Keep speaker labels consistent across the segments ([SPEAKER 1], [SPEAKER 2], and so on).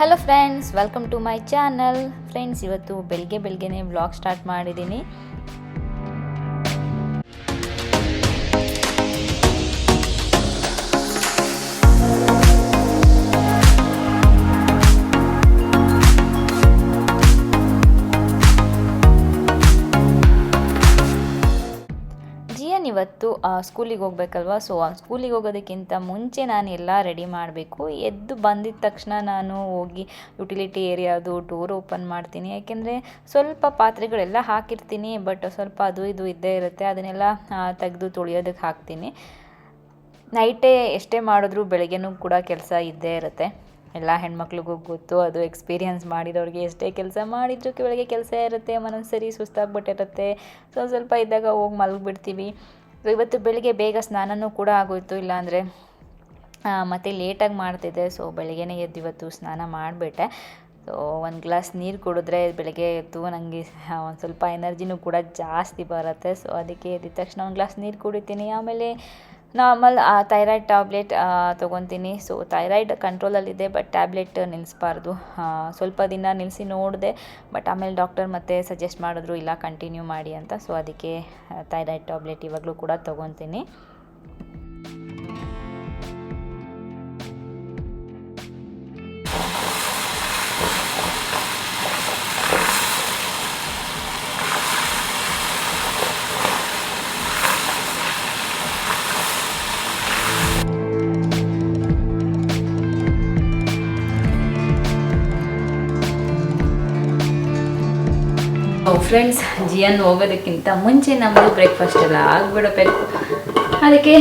[SPEAKER 1] Hello friends, welcome to my channel. Friends, ಇವತ್ತು ಬೆಳಗ್ಗೆನೇ vlog start ಮಾಡಿದ್ದೀನಿ. ಜಿಯನ್ ಇವತ್ತು ಸ್ಕೂಲಿಗೆ ಹೋಗ್ಬೇಕಲ್ವ. ಸೊ ಸ್ಕೂಲಿಗೆ ಹೋಗೋದಕ್ಕಿಂತ ಮುಂಚೆ ನಾನು ಎಲ್ಲ ರೆಡಿ ಮಾಡಬೇಕು. ಎದ್ದು ಬಂದಿದ್ದ ತಕ್ಷಣ ನಾನು ಹೋಗಿ ಯುಟಿಲಿಟಿ ಏರಿಯಾದು ಡೋರ್ ಓಪನ್ ಮಾಡ್ತೀನಿ. ಯಾಕೆಂದರೆ ಸ್ವಲ್ಪ ಪಾತ್ರೆಗಳೆಲ್ಲ ಹಾಕಿರ್ತೀನಿ, ಬಟ್ ಸ್ವಲ್ಪ ಅದು ಇದು ಇದ್ದೇ ಇರುತ್ತೆ. ಅದನ್ನೆಲ್ಲ ತೆಗೆದು ತೊಳೆಯೋದಕ್ಕೆ ಹಾಕ್ತೀನಿ. ನೈಟೇ ಎಷ್ಟೇ ಮಾಡಿದ್ರೂ ಬೆಳಗ್ಗೆನೂ ಕೂಡ ಕೆಲಸ ಇದ್ದೇ ಇರುತ್ತೆ. ಎಲ್ಲ ಹೆಣ್ಮಕ್ಳಿಗೂ ಗೊತ್ತು, ಅದು ಎಕ್ಸ್ಪೀರಿಯನ್ಸ್ ಮಾಡಿದವ್ರಿಗೆ ಎಷ್ಟೇ ಕೆಲಸ ಮಾಡಿದ್ರು ಬೆಳಗ್ಗೆ ಕೆಲಸ ಇರುತ್ತೆ. ಮನಸ್ಸರಿ ಸುಸ್ತಾಗ್ಬಿಟ್ಟಿರುತ್ತೆ. ಸ್ವಲ್ಪ ಇದ್ದಾಗ ಹೋಗಿ ಮಲಗಿಬಿಡ್ತೀವಿ. ಸೊ ಇವತ್ತು ಬೆಳಿಗ್ಗೆ ಬೇಗ ಸ್ನಾನನೂ ಕೂಡ ಆಗೋಯ್ತು, ಇಲ್ಲಾಂದರೆ ಮತ್ತು ಲೇಟಾಗಿ ಮಾಡ್ತಿದ್ದೆ. ಸೊ ಬೆಳಗ್ಗೆನೇ ಎದ್ದು ಇವತ್ತು ಸ್ನಾನ ಮಾಡಿಬಿಟ್ಟೆ. ಸೊ ಒಂದು ಗ್ಲಾಸ್ ನೀರು ಕುಡಿದ್ರೆ ಬೆಳಗ್ಗೆ ಎದ್ದು ನನಗೆ ಒಂದು ಸ್ವಲ್ಪ ಎನರ್ಜಿನೂ ಕೂಡ ಜಾಸ್ತಿ ಬರುತ್ತೆ. ಸೊ ಅದಕ್ಕೆ ಎದ್ದ ತಕ್ಷಣ ಒಂದು ಗ್ಲಾಸ್ ನೀರು ಕುಡಿತೀನಿ. ಆಮೇಲೆ ನಾರ್ಮಲ್ ಥೈರಾಯ್ಡ್ ಟ್ಯಾಬ್ಲೆಟ್ ತೊಗೊತೀನಿ. ಸೊ ಥೈರಾಯ್ಡ್ ಕಂಟ್ರೋಲಲ್ಲಿದೆ, ಬಟ್ ಟ್ಯಾಬ್ಲೆಟ್ ನಿಲ್ಲಿಸಬಾರ್ದು. ಸ್ವಲ್ಪ ದಿನ ನಿಲ್ಲಿಸಿ ನೋಡಿದೆ, ಬಟ್ ಆಮೇಲೆ ಡಾಕ್ಟರ್ ಮತ್ತೆ ಸಜೆಸ್ಟ್ ಮಾಡಿದ್ರು ಇಲ್ಲ ಕಂಟಿನ್ಯೂ ಮಾಡಿ ಅಂತ. ಸೊ ಅದಕ್ಕೆ ಥೈರಾಯ್ಡ್ ಟ್ಯಾಬ್ಲೆಟ್ ಇವಾಗಲೂ ಕೂಡ ತೊಗೊತೀನಿ. ಫ್ರೆಂಡ್ಸ್, ಜಿಯನ್ ಹೋಗೋದಕ್ಕಿಂತ ಮುಂಚೆ ನಮ್ಮದು ಬ್ರೇಕ್ಫಾಸ್ಟ್ ಎಲ್ಲ ಆಗಿಬಿಡಬೇಕು, ಅದಕ್ಕೆ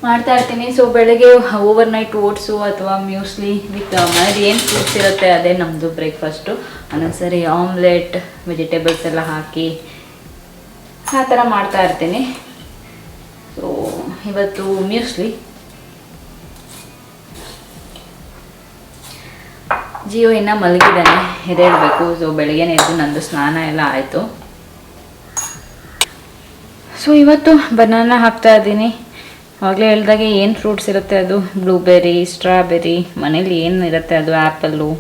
[SPEAKER 1] ಮಾಡ್ತಾ ಇರ್ತೀನಿ. ಸೊ ಬೆಳಗ್ಗೆ ಓವರ್ನೈಟ್ ಓಟ್ಸು ಅಥವಾ ಮ್ಯೂಸ್ಲಿ ವಿತ್ ಮನೇಲಿ ಏನು ಫ್ರೂಟ್ಸ್ ಇರುತ್ತೆ ಅದೇ ನಮ್ಮದು ಬ್ರೇಕ್ಫಾಸ್ಟು. ಒಂದೊಂದ್ಸರಿ ಆಮ್ಲೆಟ್ ವೆಜಿಟೇಬಲ್ಸ್ ಎಲ್ಲ ಹಾಕಿ ಆ ಥರ ಮಾಡ್ತಾ ಇರ್ತೀನಿ. ಸೊ ಇವತ್ತು ಮ್ಯೂಸ್ಲಿ. ಜಿಯೋ ಇನ್ನೂ ಮಲಗಿದ್ದಾನೆ, ಎದ್ದೇಳಬೇಕು. ಸೊ ಬೆಳಗ್ಗೆನೇ ಎದ್ದು ನಂದು ಸ್ನಾನ ಎಲ್ಲ ಆಯಿತು. ಸೊ ಇವತ್ತು ಬನಾನಾ ಹಾಕ್ತಾ ಇದ್ದೀನಿ. ಆವಾಗಲೇ ಹೇಳಿದಾಗೆ ಏನು ಫ್ರೂಟ್ಸ್ ಇರುತ್ತೆ ಅದು ಬ್ಲೂಬೆರಿ, ಸ್ಟ್ರಾಬೆರಿ, ಮನೇಲಿ ಏನು ಇರುತ್ತೆ ಅದು ಆ್ಯಪಲ್ಲು.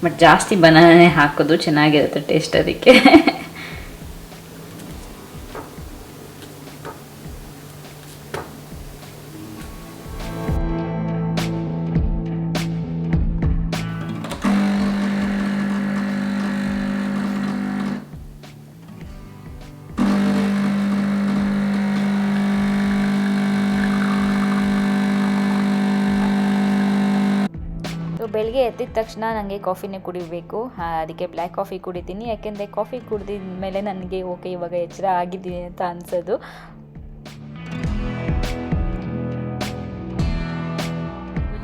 [SPEAKER 1] ಬಟ್ ಜಾಸ್ತಿ ಬನಾನಾನೇ ಹಾಕೋದು, ಚೆನ್ನಾಗಿರುತ್ತೆ ಟೇಸ್ಟ್ ಅದಕ್ಕೆ. ಬೆಳಗ್ಗೆ ಎದ್ದಿದ ತಕ್ಷಣ ನನಗೆ ಕಾಫಿನೇ ಕುಡಿಬೇಕು. ಅದಕ್ಕೆ ಬ್ಲ್ಯಾಕ್ ಕಾಫಿ ಕುಡಿತೀನಿ. ಯಾಕೆಂದರೆ ಕಾಫಿ ಕುಡಿದ ಮೇಲೆ ನನಗೆ ಓಕೆ ಇವಾಗ ಎಚ್ಚರ ಆಗಿದ್ದೀನಿ ಅಂತ ಅನ್ಸೋದು.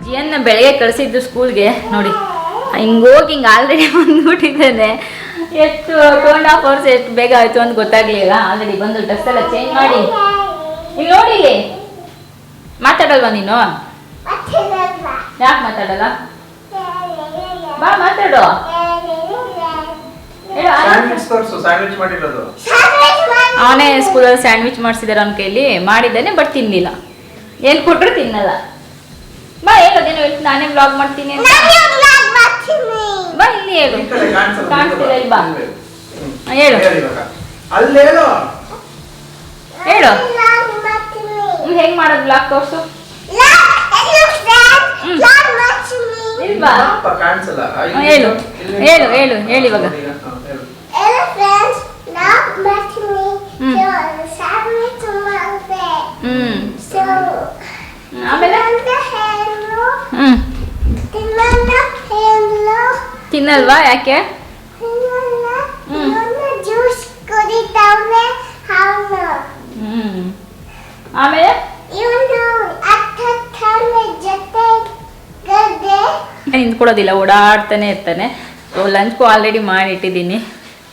[SPEAKER 1] ಜಿಯನ್ನ ಬೆಳಗ್ಗೆ ಕಳಿಸಿದ್ದು ಸ್ಕೂಲ್ಗೆ ನೋಡಿ, ಹಿಂಗೆ ಆಲ್ರೆಡಿ ಬಂದ್ಬಿಟ್ಟಿದ್ದೇನೆ. ಎಷ್ಟು 2.5 hours ಎಷ್ಟು ಬೇಗ ಆಯಿತು ಅಂತ ಗೊತ್ತಾಗಲಿಲ್ಲ. ಆಲ್ರೆಡಿ ಬಂದು ಡ್ರೆಸ್ ಎಲ್ಲ ಚೇಂಜ್ ಮಾಡಿ ಇಲ್ಲಿ ನೋಡಿ. ಮಾತಾಡಲ್ವಾ ನೀನು? ಯಾಕೆ ಮಾತಾಡಲ್ಲ? ಬಾ ಮಾತಾಡು. ಅವನೇ ಸ್ಕೂಲಲ್ಲಿ ಸ್ಯಾಂಡ್ವಿಚ್ ಮಾಡಿಸಿದಾರೆ ಅವನ ಕೈಲಿ. ಮಾಡಿದ್ದಾನೆ, ಬಟ್ ತಿನ್ನಿಲ್ಲ. ಏನು ಕೊಟ್ಟರು ತಿನ್ನಲ್ಲ. ಬಾ ಹೇಳೋದೇನು ಹೇಳ್ತೀನಿ, ನಾನೇ ವ್ಲಾಗ್ ಮಾಡ್ತೀನಿ ಅಂತ. ಬಾ ಇಲ್ಲಿ ಹೇಳು. ಕಾಣಿಸ್ತಿಲ್ಲ ಇಲ್ಲಿ, ಬಾ ಹೇಳು ಹೇಳು. ಹೆಂಗ್ ಮಾಡೋದು ವ್ಲಾಗ್ ತೋರ್ಸು. ಹೇಳು ಹೇಳು ಹೇಳು ಹೇಳಿ ಇವಾಗ. ಆಮೇಲೆ ತಿನ್ನಲ್ವಾ? ಯಾಕೆ? ಆಮೇಲೆ ನಿಂತ್ಕೊಳ್ಳೋದಿಲ್ಲ, ಓಡಾಡ್ತಾನೆ ಇರ್ತಾನೆ. ಸೊ ಲಂಚ್ಗೂ ಆಲ್ರೆಡಿ ಮಾಡಿಟ್ಟಿದ್ದೀನಿ,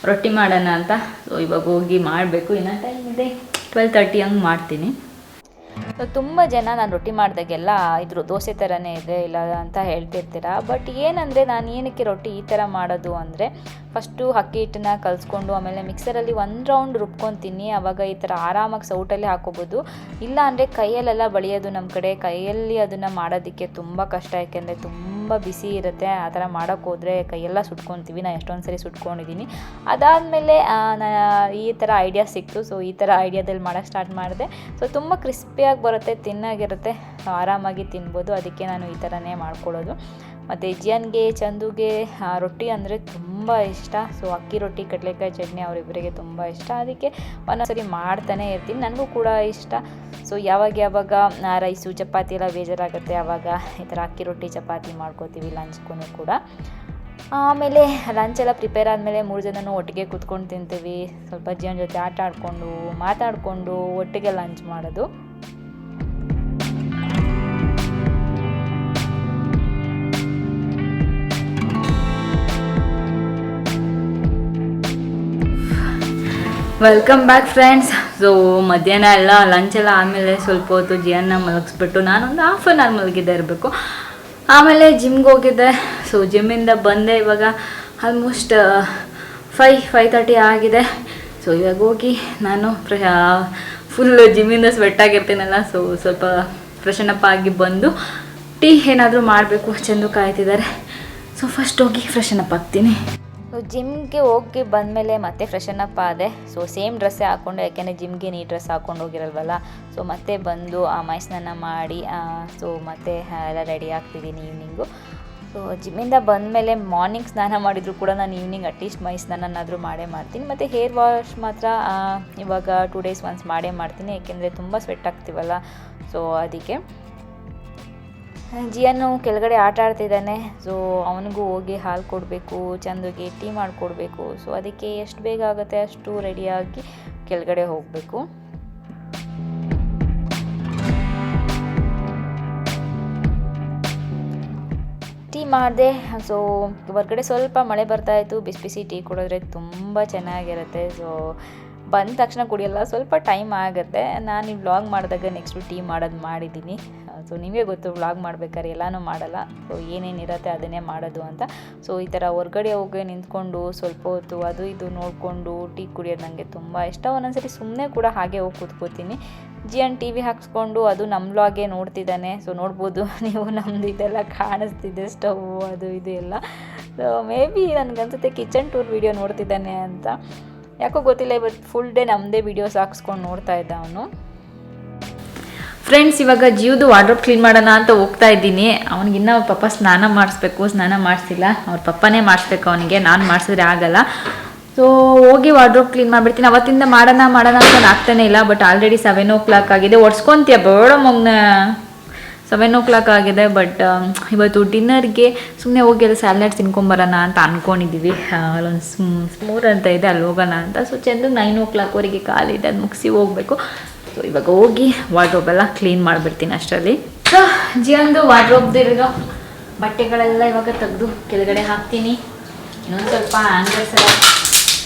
[SPEAKER 1] ರೊಟ್ಟಿ ಮಾಡೋಣ ಅಂತ. ಸೊ ಇವಾಗ ಹೋಗಿ ಮಾಡಬೇಕು. ಇನ್ನೂ ಟೈಮ್ ಇದೆ, 12:30 ಹಂಗೆ ಮಾಡ್ತೀನಿ. ತುಂಬ ಜನ ನಾನು ರೊಟ್ಟಿ ಮಾಡಿದಾಗೆಲ್ಲ ಇದ್ರ ದೋಸೆ ಥರನೇ ಇದೆ ಇಲ್ಲ ಅಂತ ಹೇಳ್ತಿರ್ತೀರ. ಬಟ್ ಏನಂದರೆ ನಾನು ಏನಕ್ಕೆ ರೊಟ್ಟಿ ಈ ಥರ ಮಾಡೋದು ಅಂದರೆ, ಫಸ್ಟು ಅಕ್ಕಿ ಹಿಟ್ಟನ್ನ ಕಲಿಸ್ಕೊಂಡು ಆಮೇಲೆ ಮಿಕ್ಸರಲ್ಲಿ 1 ರೌಂಡ್ ರುಬ್ಕೊತೀನಿ. ಆವಾಗ ಈ ಥರ ಆರಾಮಾಗಿ ಸೌಟಲ್ಲಿ ಹಾಕೋಬೋದು. ಇಲ್ಲ ಅಂದರೆ ಕೈಯಲ್ಲೆಲ್ಲ ಬಳಿಯೋದು, ನಮ್ಮ ಕಡೆ ಕೈಯಲ್ಲಿ ಅದನ್ನು ಮಾಡೋದಕ್ಕೆ ತುಂಬ ಕಷ್ಟ, ಯಾಕೆಂದರೆ ತುಂಬ ಬಿಸಿ ಇರುತ್ತೆ. ಆ ಥರ ಮಾಡೋಕ್ಕೆ ಹೋದರೆ ಕೈಯೆಲ್ಲ ಸುಟ್ಕೊತೀವಿ. ನಾನು ಎಷ್ಟೊಂದು ಸರಿ ಸುಟ್ಕೊಂಡಿದ್ದೀನಿ. ಅದಾದಮೇಲೆ ಈ ಥರ ಐಡಿಯಾ ಸಿಕ್ತು. ಸೊ ಈ ಥರ ಐಡಿಯಾದಲ್ಲಿ ಮಾಡೋಕ್ಕೆ ಸ್ಟಾರ್ಟ್ ಮಾಡಿದೆ. ಸೊ ತುಂಬ ಕ್ರಿಸ್ಪಿಯಾಗಿ ಬರುತ್ತೆ, ತಿನ್ನಾಗಿರುತ್ತೆ, ಆರಾಮಾಗಿ ತಿನ್ಬೋದು. ಅದಕ್ಕೆ ನಾನು ಈ ಥರನೇ ಮಾಡ್ಕೊಳ್ಳೋದು. ಮತ್ತು ಜಿಯನ್ಗೆ ಚಂದುಗೆ ರೊಟ್ಟಿ ಅಂದರೆ ತುಂಬ ಇಷ್ಟ. ಸೊ ಅಕ್ಕಿ ರೊಟ್ಟಿ ಕಡಲೆಕಾಯಿ ಚಟ್ನಿ ಅವರಿಬ್ಬರಿಗೆ ತುಂಬ ಇಷ್ಟ. ಅದಕ್ಕೆ ಒಂದೊಂದ್ಸರಿ ಮಾಡ್ತಾನೆ ಇರ್ತೀನಿ, ನನಗೂ ಕೂಡ ಇಷ್ಟ. ಸೊ ಯಾವಾಗ ರೈಸು ಚಪಾತಿ ಎಲ್ಲ ಬೇಜಾರಾಗುತ್ತೆ, ಆವಾಗ ಈ ಥರ ಅಕ್ಕಿ ರೊಟ್ಟಿ ಚಪಾತಿ ಮಾಡ್ಕೋತೀವಿ ಲಂಚ್ಗೂ ಕೂಡ. ಆಮೇಲೆ ಲಂಚೆಲ್ಲ ಪ್ರಿಪೇರ್ ಆದಮೇಲೆ 3 ಜನನೂ ಒಟ್ಟಿಗೆ ಕೂತ್ಕೊಂಡು ತಿಂತೀವಿ. ಸ್ವಲ್ಪ ಜಿಯನ್ ಜೊತೆ ಆಟ ಆಡಿಕೊಂಡು ಮಾತಾಡಿಕೊಂಡು ಒಟ್ಟಿಗೆ ಲಂಚ್ ಮಾಡೋದು. Welcome back friends. ಸೊ ಮಧ್ಯಾಹ್ನ ಎಲ್ಲ ಲಂಚೆಲ್ಲ ಆದಮೇಲೆ ಸ್ವಲ್ಪ ಹೊತ್ತು ಜಿಯನ್ನ ಮಲಗಿಸ್ಬಿಟ್ಟು ನಾನೊಂದು ಹಾಫ್ ಆನ್ ಅವರ್ ಮಲಗಿದ್ದೆ ಇರಬೇಕು. ಆಮೇಲೆ ಜಿಮ್ಗೆ ಹೋಗಿದ್ದೆ. ಸೊ ಜಿಮ್ಮಿಂದ ಬಂದೆ, ಇವಾಗ ಆಲ್ಮೋಸ್ಟ್ 5:30 ಆಗಿದೆ. ಸೊ ಇವಾಗ ಹೋಗಿ ನಾನು ಫುಲ್ ಜಿಮ್ಮಿಂದ ಸ್ವೆಟ್ಟಾಗಿರ್ತೀನಲ್ಲ, ಸೊ ಸ್ವಲ್ಪ ಫ್ರೆಶನಪ್ ಆಗಿ ಬಂದು ಟೀ ಏನಾದರೂ ಮಾಡಬೇಕು. ಚಂದು ಕಾಯ್ತಿದ್ದಾರೆ. ಸೊ ಫಸ್ಟ್ ಹೋಗಿ ಫ್ರೆಶನಪ್ ಆಗ್ತೀನಿ. ಸೊ ಜಿಮ್ಗೆ ಹೋಗಿ ಬಂದಮೇಲೆ ಮತ್ತೆ ಫ್ರೆಶನಪ್ ಆದೆ. ಸೊ ಸೇಮ್ ಡ್ರೆಸ್ಸೇ ಹಾಕ್ಕೊಂಡು, ಯಾಕೆಂದರೆ ಜಿಮ್ಗೆ ನೀ ಡ್ರೆಸ್ ಹಾಕ್ಕೊಂಡು ಹೋಗಿರಲ್ವಲ್ಲ. ಸೊ ಮತ್ತೆ ಬಂದು ಮೈ ಸ್ನಾನ ಮಾಡಿ ಸೊ ಮತ್ತೆ ಎಲ್ಲ ರೆಡಿ ಆಗ್ತಿದ್ದೀನಿ ಈವ್ನಿಂಗು. ಸೊ ಜಿಮ್ಮಿಂದ ಬಂದಮೇಲೆ ಮಾರ್ನಿಂಗ್ ಸ್ನಾನ ಮಾಡಿದರೂ ಕೂಡ ನಾನು ಈವ್ನಿಂಗ್ ಅಟ್ಲೀಸ್ಟ್ ಮೈ ಸ್ನಾನನಾದರೂ ಮಾಡೇ ಮಾಡ್ತೀನಿ. ಮತ್ತು ಹೇರ್ ವಾಶ್ ಮಾತ್ರ ಇವಾಗ 2 days ಒನ್ಸ್ ಮಾಡೇ ಮಾಡ್ತೀನಿ, ಯಾಕೆಂದರೆ ತುಂಬ ಸ್ವೆಟ್ ಆಗ್ತೀವಲ್ಲ. ಸೊ ಅದಕ್ಕೆ ಜಿಯನ್ನು ಕೆಳಗಡೆ ಆಟ ಆಡ್ತಿದ್ದಾನೆ. ಸೊ ಅವನಿಗೂ ಹೋಗಿ ಹಾಲು ಕೊಡಬೇಕು, ಚಂದುಗೆ ಟೀ ಮಾಡಿಕೊಡ್ಬೇಕು. ಸೊ ಅದಕ್ಕೆ ಎಷ್ಟು ಬೇಗ ಆಗುತ್ತೆ ಅಷ್ಟು ರೆಡಿಯಾಗಿ ಕೆಳಗಡೆ ಹೋಗಬೇಕು. ಟೀ ಮಾಡಿದೆ. ಸೊ ಹೊರಗಡೆ ಸ್ವಲ್ಪ ಮಳೆ ಬರ್ತಾಯಿತ್ತು, ಬಿಸಿ ಬಿಸಿ ಟೀ ಕುಡಿದ್ರೆ ತುಂಬ ಚೆನ್ನಾಗಿರುತ್ತೆ. ಸೊ ಬಂದ ತಕ್ಷಣ ಕುಡಿಯೋಲ್ಲ, ಸ್ವಲ್ಪ ಟೈಮ್ ಆಗುತ್ತೆ. ನಾನು ಈ ವ್ಲಾಗ್ ಮಾಡಿದಾಗ ನೆಕ್ಸ್ಟು ಟೀ ಮಾಡೋದು ಮಾಡಿದ್ದೀನಿ. ಸೊ ನಿಮಗೆ ಗೊತ್ತು, ವ್ಲಾಗ್ ಮಾಡ್ಬೇಕಾದ್ರೆ ಎಲ್ಲನೂ ಮಾಡಲ್ಲ. ಸೊ ಏನೇನಿರುತ್ತೆ ಅದನ್ನೇ ಮಾಡೋದು ಅಂತ. ಸೊ ಈ ಥರ ಹೊರ್ಗಡೆ ಹೋಗಿ ನಿಂತ್ಕೊಂಡು ಸ್ವಲ್ಪ ಹೊತ್ತು ಅದು ಇದು ನೋಡಿಕೊಂಡು ಟೀ ಕುಡಿಯೋದು ನನಗೆ ತುಂಬ ಇಷ್ಟ. ಒಂದೊಂದ್ಸರಿ ಸುಮ್ಮನೆ ಕೂಡ ಹಾಗೆ ಹೋಗಿ ಕೂತ್ಕೋತೀನಿ. ಜಿಯನ್ ಟಿ ವಿ ಹಾಕ್ಸ್ಕೊಂಡು ಅದು ನಮ್ಮ ವ್ಲಾಗೇ ನೋಡ್ತಿದ್ದಾನೆ. ಸೊ ನೋಡ್ಬೋದು ನೀವು, ನಮ್ಮದು ಇದೆಲ್ಲ ಕಾಣಿಸ್ತಿದೆ, ಸ್ಟವ್ ಅದು ಇದು ಎಲ್ಲ. ಸೊ ಮೇ ಬಿ ನನಗನ್ಸುತ್ತೆ ಕಿಚನ್ ಟೂರ್ ವೀಡಿಯೋ ನೋಡ್ತಿದ್ದಾನೆ ಅಂತ, ಯಾಕೋ ಗೊತ್ತಿಲ್ಲ. ಇವತ್ತು ಫುಲ್ ಡೇ ನಮ್ಮದೇ ವೀಡಿಯೋಸ್ ಹಾಕ್ಸ್ಕೊಂಡು ನೋಡ್ತಾ ಇದ್ದ ಅವನು. ಫ್ರೆಂಡ್ಸ್, ಇವಾಗ ಜಿಯುದು ವಾರ್ಡ್ರೋಬ್ ಕ್ಲೀನ್ ಮಾಡೋಣ ಅಂತ ಹೋಗ್ತಾ ಇದ್ದೀನಿ. ಅವ್ನಿಗಿನ್ನ ಅವ್ರ ಪಪ್ಪ ಸ್ನಾನ ಮಾಡಿಸ್ಬೇಕು, ಸ್ನಾನ ಮಾಡಿಸಿಲ್ಲ. ಅವ್ರ ಪಪ್ಪನೇ ಮಾಡಿಸ್ಬೇಕು ಅವನಿಗೆ, ನಾನು ಮಾಡಿಸಿದ್ರೆ ಆಗಲ್ಲ. ಸೊ ಹೋಗಿ ವಾರ್ಡ್ರೋಬ್ ಕ್ಲೀನ್ ಮಾಡಿಬಿಡ್ತೀನಿ. ಅವತ್ತಿಂದ ಮಾಡೋಣ ಅಂತ ಆಗ್ತಾನೆ ಇಲ್ಲ. ಬಟ್ ಆಲ್ರೆಡಿ 7 o'clock ಆಗಿದೆ. ಒಡ್ಸ್ಕೊತೀಯ ಬೇಡ ಮಗನ, 7 o'clock ಆಗಿದೆ. ಬಟ್ ಇವತ್ತು ಡಿನ್ನರ್ಗೆ ಸುಮ್ಮನೆ ಹೋಗಿ ಎಲ್ಲ ಸ್ಯಾಲೆಡ್ ತಿನ್ಕೊಂಬರೋಣ ಅಂತ ಅಂದ್ಕೊಂಡಿದ್ದೀವಿ. ಅಲ್ಲೊಂದು ಸ್ಮೂರ್ ಅಂತ ಇದೆ, ಅಲ್ಲಿ ಹೋಗೋಣ ಅಂತ. ಸೊ ಚಂದ 9 o'clockವರೆಗೆ ಕಾಲಿದೆ, ಅದು ಮುಗಿಸಿ ಹೋಗಬೇಕು. ಸೊ ಇವಾಗ ಹೋಗಿ ವಾರ್ಡ್ರೋಬೆಲ್ಲ ಕ್ಲೀನ್ ಮಾಡಿಬಿಡ್ತೀನಿ ಅಷ್ಟರಲ್ಲಿ. ಸೊ ಜಿಯನ್ದು ವಾರ್ಡ್ರೋಬ್ದಿರೋ ಬಟ್ಟೆಗಳೆಲ್ಲ ಇವಾಗ ತೆಗೆದು ಕೆಳಗಡೆ ಹಾಕ್ತೀನಿ. ಇನ್ನೊಂದು ಸ್ವಲ್ಪ ಹ್ಯಾಂಗರ್ಸ್ ಎಲ್ಲ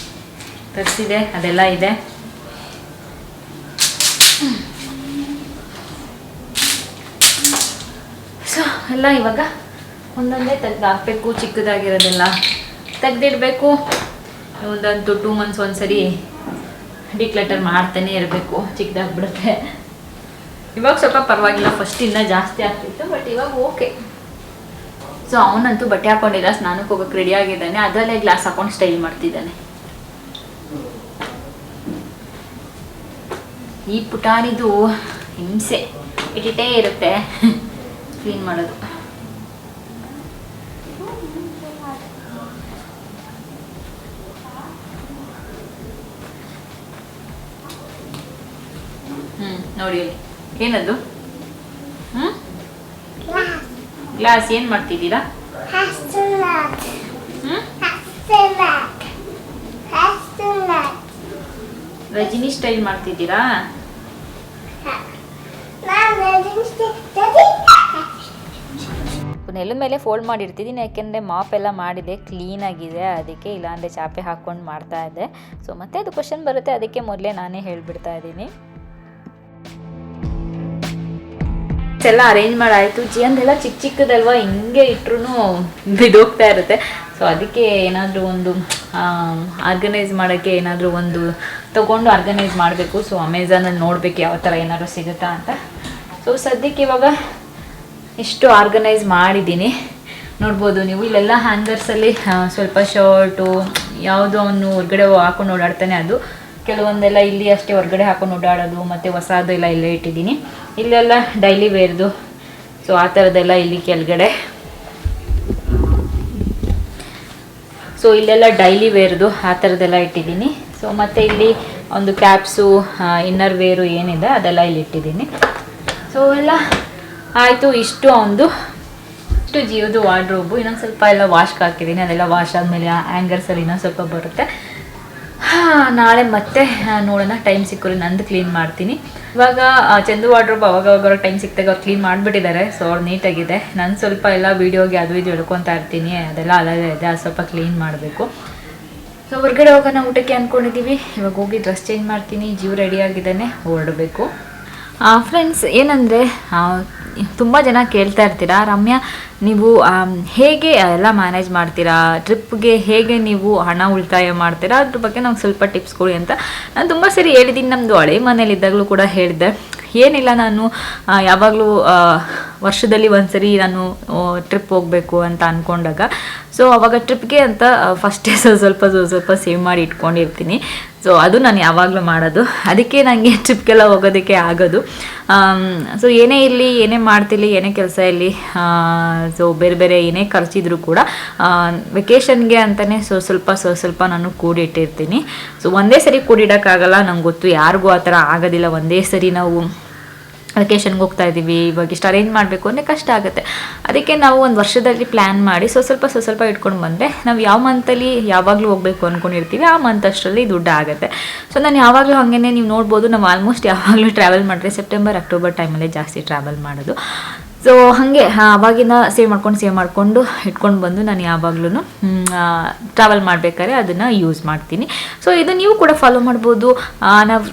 [SPEAKER 1] ತರಿಸಿದೆ, ಅದೆಲ್ಲ ಇದೆ. ಸೊ ಎಲ್ಲ ಇವಾಗ ಒಂದೊಂದೇ ತೆಗೆದು ಹಾಕಬೇಕು. ಚಿಕ್ಕದಾಗಿರೋದೆಲ್ಲ ತೆಗೆದಿಡಬೇಕು. ಒಂದಂತೂ 2 months ಒಂದ್ಸರಿ ಡಿಕ್ಲಟರ್ ಮಾಡ್ತಾನೆ ಇರಬೇಕು, ಚಿಕ್ಕದಾಗ್ಬಿಡುತ್ತೆ. ಇವಾಗ ಸ್ವಲ್ಪ ಪರವಾಗಿಲ್ಲ, ಫಸ್ಟ್ ಇನ್ನೂ ಜಾಸ್ತಿ ಆಗ್ತಿತ್ತು, ಬಟ್ ಇವಾಗ ಓಕೆ. ಸೊ ಅವನಂತೂ ಬಟ್ಟೆ ಹಾಕೊಂಡಿಲ್ಲ, ಸ್ನಾನಕ್ಕೆ ಹೋಗೋಕೆ ರೆಡಿ ಆಗಿದ್ದಾನೆ. ಅದರಲ್ಲೇ ಗ್ಲಾಸ್ ಹಾಕೊಂಡು ಸ್ಟೈಲ್ ಮಾಡ್ತಿದ್ದಾನೆ. ಈ ಪುಟಾಣಿದು ಹಿಂಸೆ ಇಟ್ಟಿಟ್ಟೇ ಇರುತ್ತೆ ಕ್ಲೀನ್ ಮಾಡೋದು. ನೋಡಿ ಏನದು? ಗ್ಲಾಸ್ ಏನು ಮಾಡ್ತಿದ್ದೀರಾ? ರಜನಿ ಸ್ಟೈಲ್ ಮಾಡ್ತಿದ್ದೀರಾ? ನೆಲದ ಮೇಲೆ ಫೋಲ್ಡ್ ಮಾಡಿರ್ತಿದ್ದೀನಿ, ಯಾಕೆಂದರೆ ಮಾಪ್ ಎಲ್ಲ ಮಾಡಿದೆ, ಕ್ಲೀನಾಗಿದೆ. ಅದಕ್ಕೆ, ಇಲ್ಲಾಂದರೆ ಚಾಪೆ ಹಾಕ್ಕೊಂಡು ಮಾಡ್ತಾ ಇದ್ದೆ. ಸೊ ಮತ್ತೆ ಅದು ಕ್ವಶನ್ ಬರುತ್ತೆ, ಅದಕ್ಕೆ ಮೊದಲೇ ನಾನೇ ಹೇಳಿಬಿಡ್ತಾ ಇದ್ದೀನಿ. ಎಲ್ಲ ಅರೇಂಜ್ ಮಾಡಾಯಿತು. ಜಿಯಂದೆಲ್ಲ ಚಿಕ್ಕ ಚಿಕ್ಕದಲ್ವ, ಹಿಂಗೆ ಇಟ್ರು ಬಿದ್ದೋಗ್ತಾ ಇರುತ್ತೆ. ಸೊ ಅದಕ್ಕೆ ಏನಾದರೂ ಒಂದು ಆರ್ಗನೈಸ್ ಮಾಡೋಕ್ಕೆ ಏನಾದರೂ ಒಂದು ತೊಗೊಂಡು ಆರ್ಗನೈಸ್ ಮಾಡಬೇಕು. ಸೊ ಅಮೆಝಾನಲ್ಲಿ ನೋಡಬೇಕು ಯಾವ ಥರ ಏನಾದರೂ ಸಿಗುತ್ತಾ ಅಂತ. ಸೊ ಸದ್ಯಕ್ಕೆ ಇವಾಗ ಇಷ್ಟು ಆರ್ಗನೈಸ್ ಮಾಡಿದ್ದೀನಿ, ನೋಡ್ಬೋದು ನೀವು. ಇಲ್ಲೆಲ್ಲ ಹ್ಯಾಂಗರ್ಸಲ್ಲಿ ಸ್ವಲ್ಪ ಶರ್ಟು ಯಾವುದೋ ಅವನು ಹೊರಗಡೆ ಹಾಕೊಂಡು ಓಡಾಡ್ತಾನೆ ಅದು, ಕೆಲವೊಂದೆಲ್ಲ ಇಲ್ಲಿ ಅಷ್ಟೇ ಹೊರಗಡೆ ಹಾಕೊಂಡು ಓಡಾಡೋದು, ಮತ್ತು ಹೊಸದು ಎಲ್ಲ ಇಲ್ಲೇ ಇಟ್ಟಿದ್ದೀನಿ. ಇಲ್ಲೆಲ್ಲ ಡೈಲಿ ವೇರ್ದು, ಸೊ ಆ ಥರದ್ದೆಲ್ಲ ಇಲ್ಲಿ ಕೆಳಗಡೆ. ಸೊ ಇಲ್ಲೆಲ್ಲ ಡೈಲಿ ವೇರ್ದು ಆ ಥರದ್ದೆಲ್ಲ ಇಟ್ಟಿದ್ದೀನಿ. ಸೊ ಮತ್ತು ಇಲ್ಲಿ ಒಂದು ಕ್ಯಾಪ್ಸು, ಇನ್ನರ್ ವೇರು ಏನಿದೆ ಅದೆಲ್ಲ ಇಲ್ಲಿ ಇಟ್ಟಿದ್ದೀನಿ. ಸೊ ಎಲ್ಲ ಆಯಿತು. ಇಷ್ಟು ಜಿಯೋದು ವಾರ್ಡ್ರೋಬು. ಇನ್ನೊಂದು ಸ್ವಲ್ಪ ಎಲ್ಲ ವಾಶ್ಗೆ ಹಾಕಿದ್ದೀನಿ, ಅದೆಲ್ಲ ವಾಶ್ ಆದಮೇಲೆ ಹ್ಯಾಂಗರ್ಸಲ್ಲಿ ಇನ್ನೊಂದು ಸ್ವಲ್ಪ ಬರುತ್ತೆ. ನಾಳೆ ಮತ್ತೆ ನೋಡೋಣ, ಟೈಮ್ ಸಿಕ್ಕರೆ ನಂದು ಕ್ಲೀನ್ ಮಾಡ್ತೀನಿ. ಇವಾಗ ಚಂದು ವಾರ್ಡ್ರೋಬ್ ಅವಾಗ ಟೈಮ್ ಸಿಕ್ತಾಗ ಅವ್ರು ಕ್ಲೀನ್ ಮಾಡಿಬಿಟ್ಟಿದ್ದಾರೆ. ಸೊ ಅವ್ರು ನೀಟಾಗಿದೆ. ನಾನು ಸ್ವಲ್ಪ ಎಲ್ಲ ವೀಡಿಯೋಗೆ ಅದು ಇದು ಹೇಳ್ಕೊತಾ ಇರ್ತೀನಿ, ಅದೆಲ್ಲ ಅಲ್ಲದೆ ಇದೆ, ಅದು ಸ್ವಲ್ಪ ಕ್ಲೀನ್ ಮಾಡಬೇಕು. ಸೊ ಹೊರಗಡೆ ಹೋಗೋಣ ಊಟಕ್ಕೆ ಅಂದ್ಕೊಂಡಿದ್ದೀವಿ. ಇವಾಗ ಹೋಗಿ ಡ್ರೆಸ್ ಚೇಂಜ್ ಮಾಡ್ತೀನಿ, ಜೀವ ರೆಡಿಯಾಗಿದ್ದಾನೆ, ಹೊರಡಬೇಕು. ಫ್ರೆಂಡ್ಸ್, ಏನಂದರೆ ತುಂಬ ಜನ ಕೇಳ್ತಾ ಇರ್ತೀರಾ, ರಮ್ಯಾ ನೀವು ಹೇಗೆ ಎಲ್ಲ ಮ್ಯಾನೇಜ್ ಮಾಡ್ತೀರಾ, ಟ್ರಿಪ್ಗೆ ಹೇಗೆ ನೀವು ಹಣ ಉಳಿತಾಯ ಮಾಡ್ತೀರಾ, ಅದ್ರ ಬಗ್ಗೆ ನಮ್ಗೆ ಸ್ವಲ್ಪ ಟಿಪ್ಸ್ ಕೊಡಿ ಅಂತ. ನಾನು ತುಂಬ ಸರಿ ಹೇಳಿದ್ದೀನಿ, ನಮ್ಮದು ಹಳೆ ಮನೇಲಿದ್ದಾಗಲೂ ಕೂಡ ಹೇಳಿದೆ. ಏನಿಲ್ಲ, ನಾನು ಯಾವಾಗಲೂ ವರ್ಷದಲ್ಲಿ ಒಂದು ಸರಿ ನಾನು ಟ್ರಿಪ್ ಹೋಗಬೇಕು ಅಂತ ಅಂದ್ಕೊಂಡಾಗ, ಸೊ ಅವಾಗ ಟ್ರಿಪ್ಗೆ ಅಂತ ಫಸ್ಟೇ ಸ್ವಲ್ಪ ಸೇವ್ ಮಾಡಿ ಇಟ್ಕೊಂಡಿರ್ತೀನಿ. ಸೊ ಅದು ನಾನು ಯಾವಾಗಲೂ ಮಾಡೋದು, ಅದಕ್ಕೆ ನನಗೆ ಟ್ರಿಪ್ಗೆಲ್ಲ ಹೋಗೋದಕ್ಕೆ ಆಗೋದು. ಸೊ ಏನೇ ಇರಲಿ, ಏನೇ ಮಾಡ್ತಿರಲಿ, ಏನೇ ಕೆಲಸ ಇರಲಿ, ಸೊ ಬೇರೆ ಏನೇ ಖರ್ಚಿದ್ರು ಕೂಡ ವೆಕೇಷನ್ಗೆ ಅಂತಲೇ ಸ್ವಲ್ಪ ನಾನು ಕೂಡಿಟ್ಟಿರ್ತೀನಿ. ಸೊ ಒಂದೇ ಸರಿ ಕೂಡಿಡೋಕ್ಕಾಗಲ್ಲ, ನಂಗೆ ಗೊತ್ತು, ಯಾರಿಗೂ ಆ ಥರ ಆಗೋದಿಲ್ಲ. ಒಂದೇ ಸರಿ ನಾವು ವೆಕೇಷನ್ಗೆ ಹೋಗ್ತಾ ಇದ್ದೀವಿ, ಇವಾಗ ಇಷ್ಟು ಅರೇಂಜ್ ಮಾಡಬೇಕು ಅಂದರೆ ಕಷ್ಟ ಆಗುತ್ತೆ. ಅದಕ್ಕೆ ನಾವು ಒಂದು ವರ್ಷದಲ್ಲಿ ಪ್ಲ್ಯಾನ್ ಮಾಡಿ ಸ್ವಲ್ಪ ಇಟ್ಕೊಂಡು ಬಂದರೆ ನಾವು ಯಾವ ಮಂತಲ್ಲಿ ಯಾವಾಗಲೂ ಹೋಗಬೇಕು ಅಂದ್ಕೊಂಡಿರ್ತೀವಿ, ಆ ಮಂತ್ ಅಷ್ಟರಲ್ಲಿ ದುಡ್ಡು ಆಗುತ್ತೆ. ಸೊ ನಾನು ಯಾವಾಗಲೂ ಹಾಗೇ ನೀವು ನೋಡ್ಬೋದು, ನಾವು ಆಲ್ಮೋಸ್ಟ್ ಯಾವಾಗಲೂ ಟ್ರಾವೆಲ್ ಮಾಡಿದ್ರೆ ಸೆಪ್ಟೆಂಬರ್ ಅಕ್ಟೋಬರ್ ಟೈಮಲ್ಲೇ ಜಾಸ್ತಿ ಟ್ರಾವೆಲ್ ಮಾಡೋದು. ಸೊ ಹಾಗೆ ಅವಾಗಿನ ಸೇವ್ ಮಾಡಿಕೊಂಡು ಇಟ್ಕೊಂಡು ಬಂದು ನಾನು ಯಾವಾಗಲೂ ಟ್ರಾವೆಲ್ ಮಾಡಬೇಕಾದ್ರೆ ಅದನ್ನು ಯೂಸ್ ಮಾಡ್ತೀನಿ. ಸೊ ಇದು ನೀವು ಕೂಡ ಫಾಲೋ ಮಾಡ್ಬೋದು. ನಾವು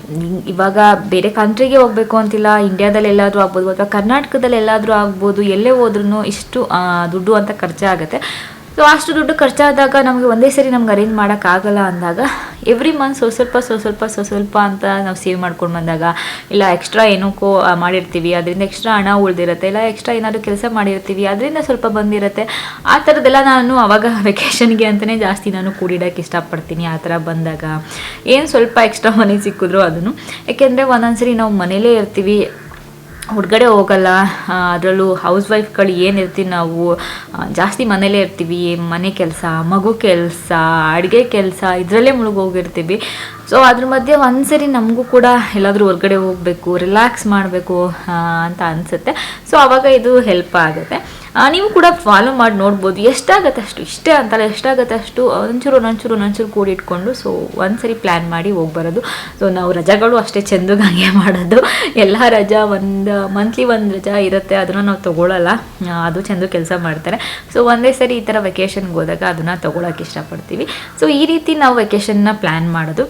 [SPEAKER 1] ಇವಾಗ ಬೇರೆ ಕಂಟ್ರಿಗೆ ಹೋಗಬೇಕು ಅಂತಿಲ್ಲ, ಇಂಡಿಯಾದಲ್ಲಿ ಎಲ್ಲಾದರೂ ಆಗ್ಬೋದು ಅಥವಾ ಕರ್ನಾಟಕದಲ್ಲಿ ಎಲ್ಲಾದರೂ ಆಗ್ಬೋದು, ಎಲ್ಲೇ ಹೋದ್ರೂ ಇಷ್ಟು ದುಡ್ಡು ಅಂತ ಖರ್ಚಾಗುತ್ತೆ. ಸೊ ಅಷ್ಟು ದುಡ್ಡು ಖರ್ಚಾದಾಗ ನಮಗೆ ಒಂದೇ ಸರಿ ನಮ್ಗೆ ಅರೇಂಜ್ ಮಾಡೋಕ್ಕಾಗಲ್ಲ ಅಂದಾಗ ಎವ್ರಿ ಮಂತ್ ಸ್ವಲ್ಪ ಅಂತ ನಾವು ಸೇವ್ ಮಾಡ್ಕೊಂಡು ಬಂದಾಗ, ಇಲ್ಲ ಎಕ್ಸ್ಟ್ರಾ ಏನಕ್ಕೋ ಮಾಡಿರ್ತೀವಿ, ಅದರಿಂದ ಎಕ್ಸ್ಟ್ರಾ ಹಣ ಉಳಿದಿರುತ್ತೆ, ಇಲ್ಲ ಎಕ್ಸ್ಟ್ರಾ ಏನಾದರೂ ಕೆಲಸ ಮಾಡಿರ್ತೀವಿ, ಅದರಿಂದ ಸ್ವಲ್ಪ ಬಂದಿರುತ್ತೆ. ಆ ಥರದ್ದೆಲ್ಲ ನಾನು ಅವಾಗ ವೆಕೇಷನ್ಗೆ ಅಂತಲೇ ಜಾಸ್ತಿ ನಾನು ಕೂಡಿಡೋಕ್ಕೆ ಇಷ್ಟಪಡ್ತೀನಿ. ಆ ಥರ ಬಂದಾಗ ಏನು ಸ್ವಲ್ಪ ಎಕ್ಸ್ಟ್ರಾ ಮನಿ ಸಿಕ್ಕಿದ್ರು ಅದನ್ನು, ಯಾಕೆಂದರೆ ಒಂದೊಂದ್ಸರಿ ನಾವು ಮನೇಲೇ ಇರ್ತೀವಿ, ಹೊರಗಡೆ ಹೋಗಲ್ಲ. ಅದರಲ್ಲೂ ಹೌಸ್ ವೈಫ್ಗಳು ಏನಿರ್ತೀವಿ ನಾವು ಜಾಸ್ತಿ ಮನೇಲೇ ಇರ್ತೀವಿ, ಮನೆ ಕೆಲಸ, ಮಗು ಕೆಲಸ, ಅಡುಗೆ ಕೆಲಸ, ಇದರಲ್ಲೇ ಮುಳುಗೋಗಿರ್ತೀವಿ. ಸೊ ಅದ್ರ ಮಧ್ಯೆ ಒಂದ್ಸರಿ ನಮಗೂ ಕೂಡ ಎಲ್ಲಾದರೂ ಹೊರಗಡೆ ಹೋಗಬೇಕು, ರಿಲ್ಯಾಕ್ಸ್ ಮಾಡಬೇಕು ಅಂತ ಅನಿಸುತ್ತೆ. ಸೊ ಆವಾಗ ಇದು ಹೆಲ್ಪ್ ಆಗುತ್ತೆ. ನೀವು ಕೂಡ ಫಾಲೋ ಮಾಡಿ ನೋಡ್ಬೋದು. ಎಷ್ಟಾಗುತ್ತೆ ಅಷ್ಟು, ಇಷ್ಟೇ ಅಂತಲ್ಲ, ಎಷ್ಟಾಗುತ್ತೆ ಅಷ್ಟು ಒಂಚೂರು ಕೂಡಿಟ್ಕೊಂಡು ಸೊ ಒಂದ್ಸರಿ ಪ್ಲ್ಯಾನ್ ಮಾಡಿ ಹೋಗ್ಬರೋದು. ಸೊ ನಾವು ರಜಾಗಳು ಅಷ್ಟೇ ಚೆಂದಗೆ ಮಾಡೋದು. ಎಲ್ಲ ರಜಾ ಮಂತ್ಲಿ ಒಂದು ರಜಾ ಇರುತ್ತೆ, ಅದನ್ನು ನಾವು ತೊಗೊಳ್ಳಲ್ಲ, ಅದು ಚೆಂದ ಕೆಲಸ ಮಾಡ್ತಾರೆ. ಸೊ ಒಂದೇ ಸರಿ ಈ ಥರ ವೆಕೇಷನ್ಗೆ ಹೋದಾಗ ಅದನ್ನು ತೊಗೊಳಕ್ಕೆ ಇಷ್ಟಪಡ್ತೀವಿ. ಸೊ ಈ ರೀತಿ ನಾವು ವೆಕೇಷನ್ನ ಪ್ಲ್ಯಾನ್ ಮಾಡೋದು.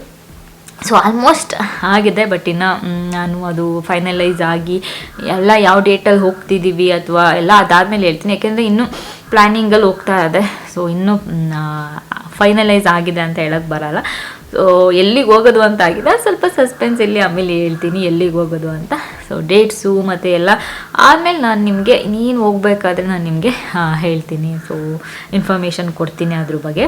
[SPEAKER 1] ಸೊ ಆಲ್ಮೋಸ್ಟ್ ಆಗಿದೆ, ಬಟ್ ಇನ್ನು ನಾನು ಅದು ಫೈನಲೈಸ್ ಆಗಿ ಎಲ್ಲ ಯಾವ ಡೇಟಲ್ಲಿ ಹೋಗ್ತಿದ್ದೀವಿ ಅಥವಾ ಎಲ್ಲ ಅದಾದಮೇಲೆ ಹೇಳ್ತೀನಿ, ಯಾಕೆಂದರೆ ಇನ್ನೂ ಪ್ಲ್ಯಾನಿಂಗಲ್ಲಿ ಹೋಗ್ತಾ ಇದೆ. ಸೊ ಇನ್ನೂ ಫೈನಲೈಸ್ ಆಗಿದೆ ಅಂತ ಹೇಳೋಕ್ಕೆ ಬರೋಲ್ಲ. ಸೊ ಎಲ್ಲಿಗೆ ಹೋಗೋದು ಅಂತ ಆಗಿದೆ, ಸ್ವಲ್ಪ ಸಸ್ಪೆನ್ಸ್ ಇಲ್ಲಿ, ಆಮೇಲೆ ಹೇಳ್ತೀನಿ ಎಲ್ಲಿಗೆ ಹೋಗೋದು ಅಂತ. ಸೊ ಡೇಟ್ಸು ಮತ್ತು ಎಲ್ಲ ಆದಮೇಲೆ ನಾನು ನಿಮಗೆ, ನೀನು ಹೋಗ್ಬೇಕಾದ್ರೆ ನಾನು ನಿಮಗೆ ಹೇಳ್ತೀನಿ. ಸೊ ಇನ್ಫಾರ್ಮೇಷನ್ ಕೊಡ್ತೀನಿ ಅದ್ರ ಬಗ್ಗೆ.